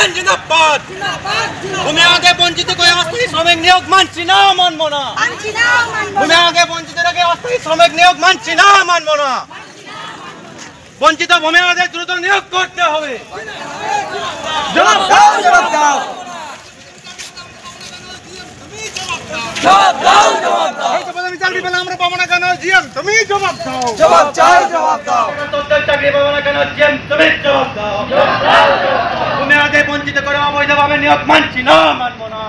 প্রশাসন জিন্দাবাদ। ভূমি আগে বঞ্চিত করে অস্থায়ী শ্রমিক নিয়োগ মানছি না, মানবো না। ভূমি আগে বঞ্চিতের আগে অস্থায়ী শ্রমিক নিয়োগ মানছি না, মানবো না। বঞ্চিত ভূমি আগে দ্রুত নিয়োগ করতে হবে। জবাব দাও, জবাব দাও। আমরা পাবো না কেন জিএম, তুমি জবাব দাও। জবাব চাই, জবাব দাও। চাকরি পাবো না কেন জিএম, তুমি জবাব দাও। ভূমি আগে বঞ্চিত করে অবৈধভাবে নিয়োগ মানছি না, মানবো না।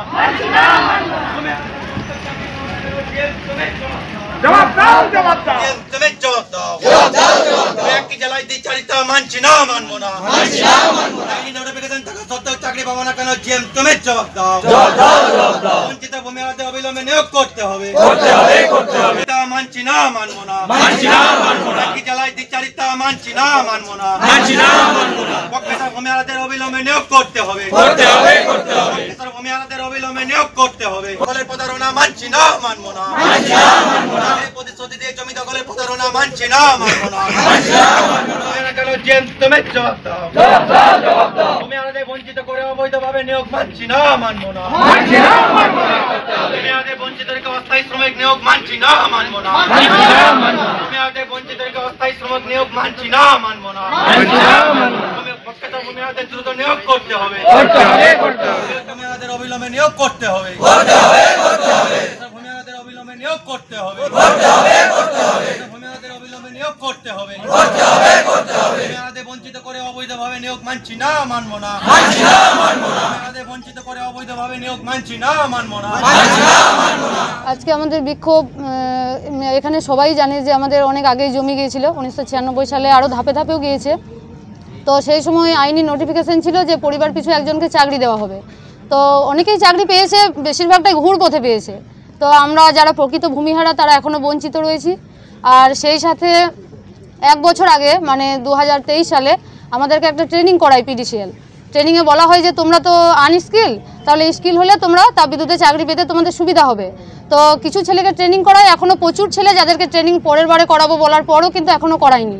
জবাব দাও, জবাব দাও। তুমি জবাব দাও। একটি জেলায় দ্বিচারিতা মানছি না, মানবো না। নোটিফিকেশন থাকা সত্ত্বেও চাকরি পাবো না কেন জিএম, তুমি জবাব দাও। বঞ্চিত ভূমি আগে অবিলম্বে নিয়োগ করতে হবে। মানছি না, মানবো না। একটি জেলায় দ্বিচারিতা মানছি না, মানবো না। পক্ষের ভূমি আলাদের অবিলম্বে নিয়োগ করতে হবে। ভূমি আলাদের অবিলম্বে নিয়োগ করতে হবে। দখলের প্রতারণা মানছি না, মানবো না। প্রতিশ্রুতি দিয়ে জমি দখলের প্রতারণা মানছি না, মানবো না। তুমি জবাব দাও। ভূমি আলাদের বঞ্চিত করে অবৈধভাবে নিয়োগ মানছি না, মানবো না। ভূমি আলাদের বঞ্চিতকে অস্থায়ী শ্রমিক নিয়োগ মানছি না, মানবো না। ভূমি আলাদের বঞ্চিতকে অস্থায়ী শ্রমিক নিয়োগ মানছি না, মানবো না। ভূমি আলাদের দ্রুত নিয়োগ করতে হবে। ভূমি আলাদের অবিলম্বে নিয়োগ করতে হবে। ভূমি আলাদের অবিলম্বে নিয়োগ করতে হবে। ভূমি আলাদের অবিলম্বে নিয়োগ করতে হবে। ভূমি আলাদের বঞ্চিত করে অবৈধভাবে নিয়োগ মানছি না, মানবো না। ভূমি আলাদের বঞ্চিত করে অবৈধভাবে নিয়োগ মানছি না, মানবো না। আজকে আমাদের বিক্ষোভ এখানে সবাই জানে যে আমাদের অনেক আগেই জমি গিয়েছিল, 1996 সালে আরও ধাপে ধাপেও গিয়েছে। তো সেই সময় আইনি নোটিফিকেশন ছিল যে পরিবার পিছু একজনকে চাকরি দেওয়া হবে। তো অনেকেই চাকরি পেয়েছে, বেশিরভাগটাই ঘুর পথে পেয়েছে। তো আমরা যারা প্রকৃত ভূমিহারা তারা এখনও বঞ্চিত রয়েছি। আর সেই সাথে 1 বছর আগে মানে 2023 সালে আমাদেরকে একটা ট্রেনিং করায় পিডিসিএল। ট্রেনিংয়ে বলা হয় যে তোমরা তো আনস্কিল, তাহলে স্কিল হলে তোমরা তার বিরুদ্ধে চাকরি পেতে তোমাদের সুবিধা হবে। তো কিছু ছেলেকে ট্রেনিং করায়, এখনও প্রচুর ছেলে যাদেরকে ট্রেনিং পরের বারে করাবো বলার পরও কিন্তু এখনও করায়নি।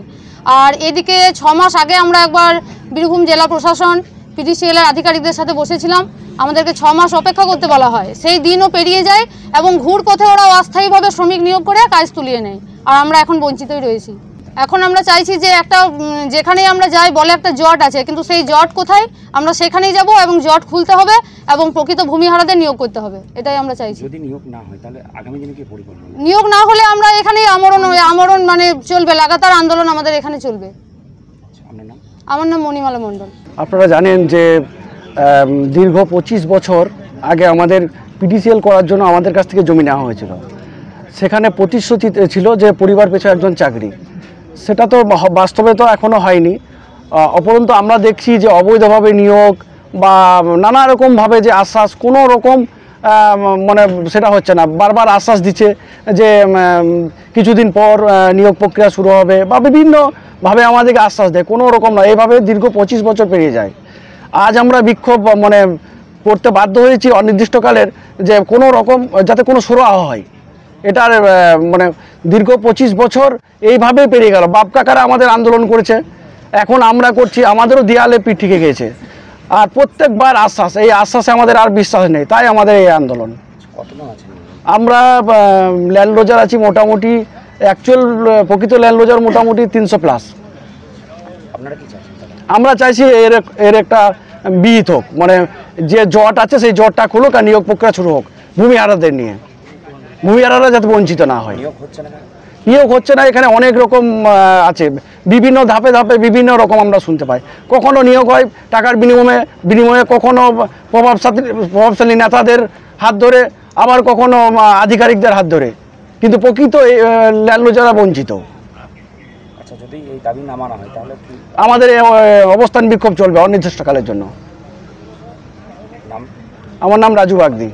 আর এদিকে 6 মাস আগে আমরা একবার বীরভূম জেলা প্রশাসন পিডিসিএলের আধিকারিকদের সাথে বসেছিলাম। আমাদেরকে 6 মাস অপেক্ষা করতে বলা হয়, সেই দিনও পেরিয়ে যায় এবং ঘুর পথে ওরা অস্থায়ীভাবে শ্রমিক নিয়োগ করে কাজ তুলিয়ে নেয়। আর আমরা এখন বঞ্চিতই রয়েছি। এখন আমরা চাইছি যে একটা যেখানেই আমরা যাই বলে একটা জট আছে, কিন্তু সেই জট কোথায়, আমরা সেখানেই যাব এবং জট খুলতে হবে এবং প্রকৃত ভূমিহারাদের নিয়োগ করতে হবে, এটাই আমরা চাইছি। যদি নিয়োগ না হয় তাহলে আগামী দিনে কি পরিকল্পনা? নিয়োগ না হলে আমরা এখানেই আমরণ মানে চলবে, লাগাতার আন্দোলন আমাদের এখানে চলবে। আমার নাম মণিমালা মণ্ডল। আপনারা জানেন যে দীর্ঘ 25 বছর আগে আমাদের পিডিসিএল করার জন্য আমাদের কাছ থেকে জমি নেওয়া হয়েছিল। সেখানে প্রতিশ্রুতি ছিল যে পরিবার পেছু একজন চাকরি, সেটা তো বাস্তবে তো এখনও হয়নি। অপরন্তু আমরা দেখছি যে অবৈধভাবে নিয়োগ বা নানা রকমভাবে যে আশ্বাস, কোনো রকম মানে সেটা হচ্ছে না। বারবার আশ্বাস দিচ্ছে যে কিছুদিন পর নিয়োগ প্রক্রিয়া শুরু হবে বা বিভিন্নভাবে আমাদেরকে আশ্বাস দেয়, কোনো রকম না। এইভাবে দীর্ঘ 25 বছর পেরিয়ে যায়। আজ আমরা বিক্ষোভ মানে করতে বাধ্য হয়েছি অনির্দিষ্টকালের, যে কোনো রকম যাতে কোনো সুরাহা হয়। এটার মানে দীর্ঘ 25 বছর এইভাবে পেরিয়ে গেল। বাপ কাকারা আমাদের আন্দোলন করেছে, এখন আমরা করছি, আমাদেরও দেয়ালে পিঠ থেকে গিয়েছে। আর প্রত্যেকবার আশ্বাস, এই আশ্বাসে আমাদের আর বিশ্বাস নেই, তাই আমাদের এই আন্দোলন। আমরা ল্যান্ড লোজার আছি মোটামুটি, অ্যাকচুয়াল প্রকৃত ল্যান্ড লোজার মোটামুটি 300+। আমরা চাইছি এর একটা বিহিত হোক, মানে যে জট আছে সেই জটটা খুলুক আর নিয়োগ প্রক্রিয়া শুরু হোক ভূমিহারাদের নিয়ে। ভূমিহারারা যাতে বঞ্চিত না হয়। নিয়োগ হচ্ছে না, এখানে অনেক রকম আছে, বিভিন্ন ধাপে ধাপে বিভিন্ন রকম আমরা শুনতে পাই। কখনো নিয়োগ হয় টাকার বিনিময়ে, কখনো প্রভাবশালী নেতাদের হাত ধরে, আবার কখনো আধিকারিকদের হাত ধরে, কিন্তু প্রকৃত ল্যান্ড লোজাররা বঞ্চিত। যদি এই দাবি না মানা হয় তাহলে আমাদের অবস্থান বিক্ষোভ চলবে অনির্দিষ্টকালের জন্য। আমার নাম রাজু বাগদি।